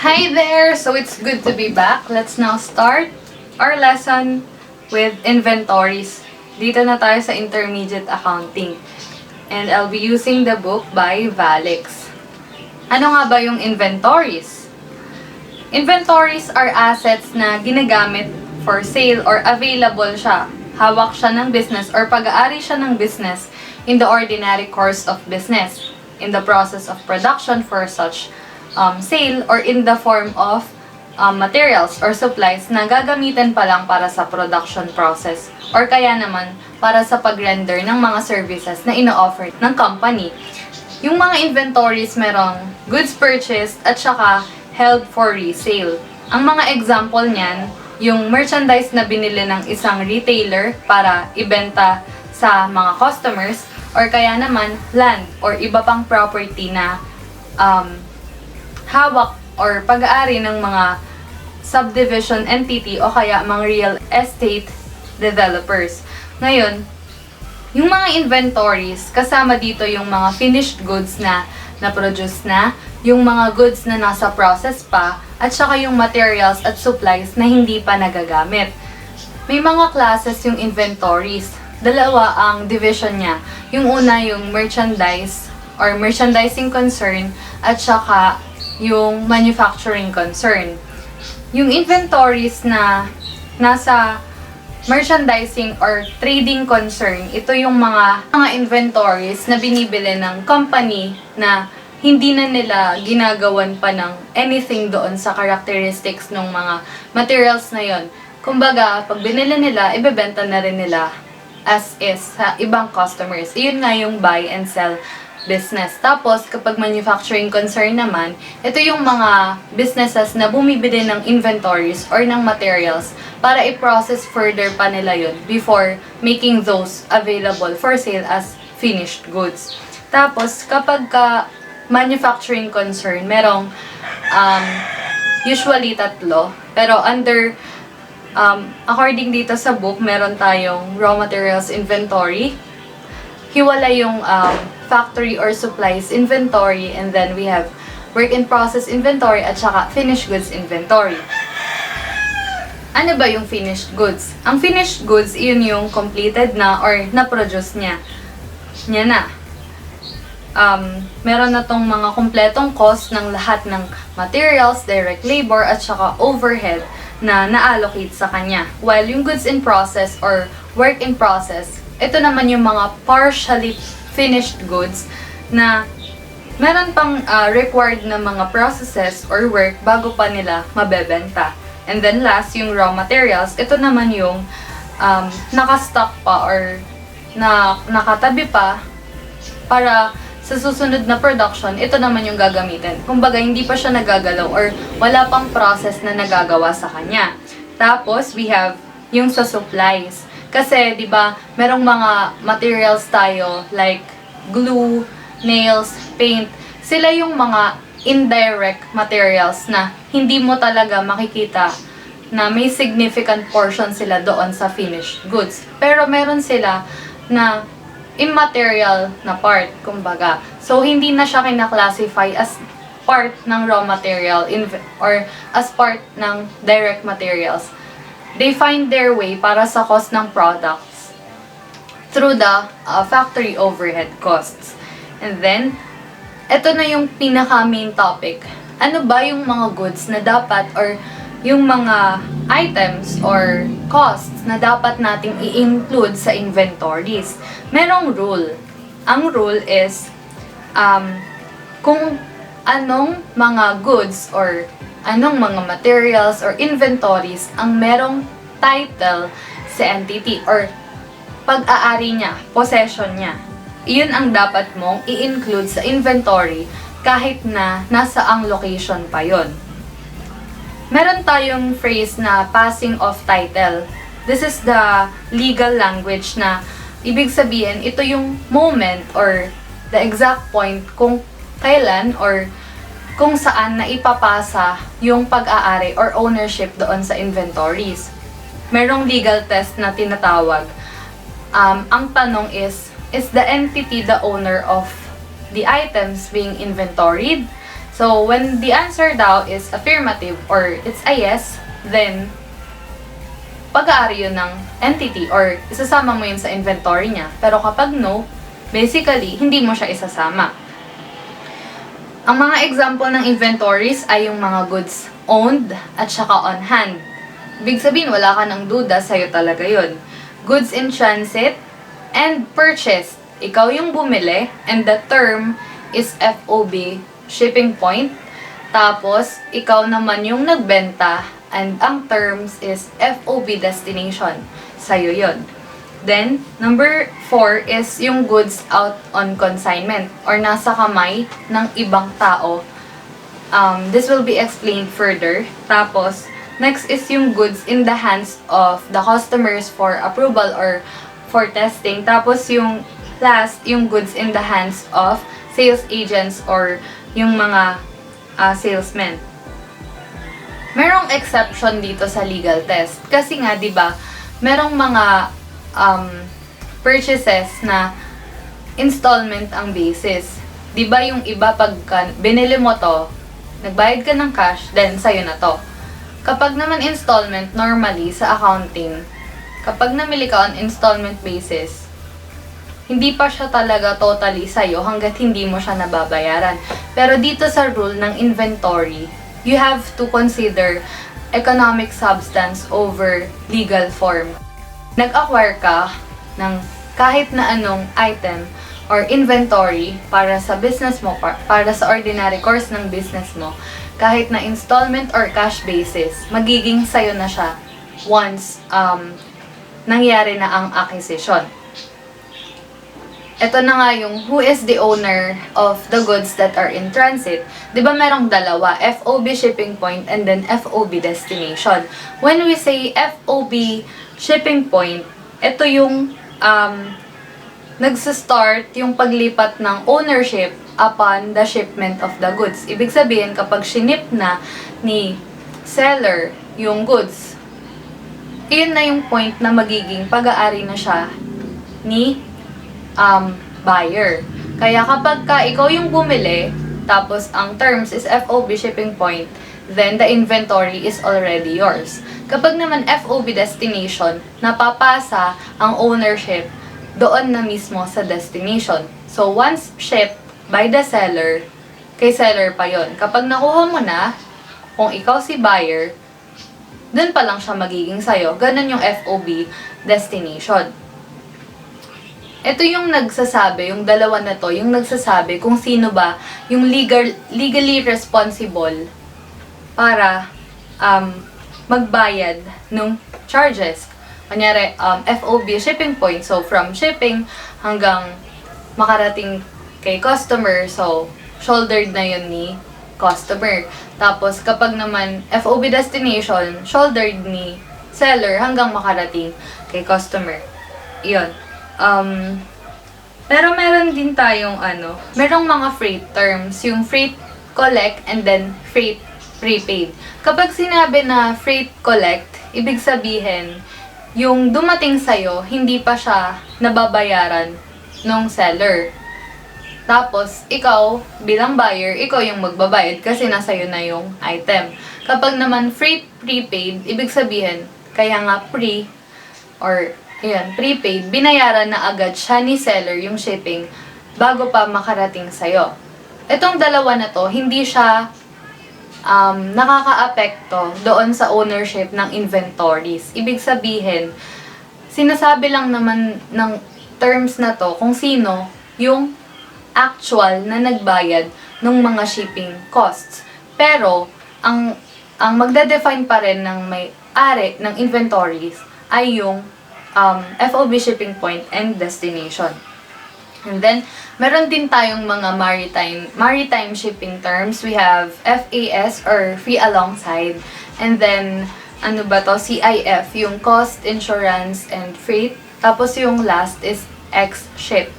Hi there! So it's good to be back. Let's now start our lesson with inventories. Dito na tayo sa intermediate accounting. And I'll be using the book by Valix. Ano nga ba yung inventories? Inventories are assets na ginagamit for sale or available siya. Hawak siya ng business or pag-aari siya ng business in the ordinary course of business, in the process of production for such sale, or in the form of materials or supplies na gagamitin pa lang para sa production process or kaya naman para sa pag-render ng mga services na ino-offer ng company. Yung mga inventories merong goods purchased at saka held for resale. Ang mga example niyan, yung merchandise na binili ng isang retailer para ibenta sa mga customers, or kaya naman land or iba pang property na hawak or pag-aari ng mga subdivision entity o kaya mga real estate developers. Ngayon, yung mga inventories, kasama dito yung mga finished goods na na-produce na, yung mga goods na nasa process pa, at saka yung materials at supplies na hindi pa nagagamit. May mga classes yung inventories. Dalawa ang division niya. Yung una yung merchandise or merchandising concern at saka yung manufacturing concern. Yung inventories na nasa merchandising or trading concern, ito yung mga inventories na binibili ng company na hindi na nila ginagawan pa ng anything doon sa characteristics ng mga materials na yon. Kumbaga, pag binili nila, ibebenta na rin nila as is sa ibang customers. Iyon nga yung buy and sell business. Tapos, kapag manufacturing concern naman, ito yung mga businesses na bumibili ng inventories or ng materials para i-process further pa nila yun before making those available for sale as finished goods. Tapos, kapag manufacturing concern, merong usually tatlo, pero according dito sa book, meron tayong raw materials inventory, hiwala yung factory or supplies inventory, and then we have work in process inventory at saka finished goods inventory. Ano ba yung finished goods? Ang finished goods, yun yung completed na or na-produce niya na. Meron na tong mga kumpletong cost ng lahat ng materials, direct labor, at saka overhead na na-allocate sa kanya. While yung goods in process or work in process, ito naman yung mga partially finished goods na meron pang required na mga processes or work bago pa nila mabebenta. And then last, yung raw materials, ito naman yung nakastock pa or nakatabi pa para sa susunod na production, ito naman yung gagamitin. Kumbaga, hindi pa siya nagagalaw or wala pang process na nagagawa sa kanya. Tapos, we have yung sa supplies. Kasi, di ba, merong mga materials tayo like glue, nails, paint. Sila yung mga indirect materials na hindi mo talaga makikita na may significant portion sila doon sa finished goods. Pero meron sila na immaterial na part, kumbaga. So, hindi na siya kinaklasify as part ng raw material or as part ng direct materials. They find their way para sa cost ng products through the factory overhead costs. And then, ito na yung pinaka-main topic. Ano ba yung mga goods na dapat or yung mga items or costs na dapat nating i-include sa inventories? Merong rule. Ang rule is kung anong mga goods or anong mga materials or inventories ang merong title sa entity or pag-aari niya, possession niya. Iyon ang dapat mong i-include sa inventory kahit na nasa ang location pa yon. Meron tayong phrase na passing of title. This is the legal language na ibig sabihin, ito yung moment or the exact point kung kailan or kung saan na ipapasa yung pag-aari or ownership doon sa inventories. Merong legal test na tinatawag. Ang tanong is the entity the owner of the items being inventoried? So, when the answer daw is affirmative or it's a yes, then pag-aari yun ng entity or isasama mo yun sa inventory niya. Pero kapag no, basically, hindi mo siya isasama. Ang mga example ng inventories ay yung mga goods owned at saka on hand. Ibig sabihin, wala ka ng duda, sa'yo talaga yun. Goods in transit and purchased. Ikaw yung bumili and the term is FOB, shipping point. Tapos, ikaw naman yung nagbenta and ang terms is FOB destination. Sa'yo yun. Then, number 4 is yung goods out on consignment or nasa kamay ng ibang tao. This will be explained further. Tapos, next is yung goods in the hands of the customers for approval or for testing. Tapos, yung last, yung goods in the hands of sales agents or yung mga salesmen. Merong exception dito sa legal test. Kasi nga, di ba, merong mga purchases na installment ang basis. Di ba yung iba pagka binili mo to, nagbayad ka ng cash, then sa'yo na to. Kapag naman installment, normally sa accounting, kapag namili ka on installment basis, hindi pa siya talaga totally sa'yo hanggat hindi mo siya nababayaran. Pero dito sa rule ng inventory, you have to consider economic substance over legal form. Nag-acquire ka ng kahit na anong item or inventory para sa business mo, para sa ordinary course ng business mo, kahit na installment or cash basis, magiging sayo na siya once nangyari na ang acquisition. Ito na nga yung who is the owner of the goods that are in transit. Di ba merong dalawa, FOB shipping point and then FOB destination. When we say FOB shipping point, ito yung nagsa-start yung paglipat ng ownership upon the shipment of the goods. Ibig sabihin, kapag shinip na ni seller yung goods, iyon na yung point na magiging pag-aari na siya ni buyer. Kaya kapag ka ikaw yung bumili, tapos ang terms is FOB shipping point, then the inventory is already yours. Kapag naman FOB destination, napapasa ang ownership doon na mismo sa destination. So, once shipped by the seller, kay seller pa yon. Kapag nakuha mo na, kung ikaw si buyer, dun pa lang siya magiging sayo. Ganun yung FOB destination. Ito yung nagsasabi, yung dalawa na to, yung nagsasabi kung sino ba yung legally responsible para magbayad ng charges. Kunyari, FOB shipping point. So, from shipping hanggang makarating kay customer. So, shouldered na yun ni customer. Tapos, kapag naman FOB destination, shouldered ni seller hanggang makarating kay customer. Iyon. Pero meron din tayong merong mga freight terms. Yung freight collect and then freight prepaid. Kapag sinabi na freight collect, ibig sabihin, yung dumating sa'yo, hindi pa siya nababayaran ng seller. Tapos, ikaw, bilang buyer, ikaw yung magbabayad kasi nasa'yo na yung item. Kapag naman freight prepaid, ibig sabihin, kaya nga prepaid, binayaran na agad siya ni seller yung shipping bago pa makarating sa'yo. Itong dalawa na to, hindi siya nakaka-apekto doon sa ownership ng inventories. Ibig sabihin, sinasabi lang naman ng terms na to kung sino yung actual na nagbayad ng mga shipping costs. Pero, ang magde-define pa rin ng may-ari ng inventories ay yung FOB shipping point and destination. And then, meron din tayong mga maritime shipping terms. We have FAS or free alongside. And then, CIF, yung cost, insurance, and freight. Tapos yung last is X-ship.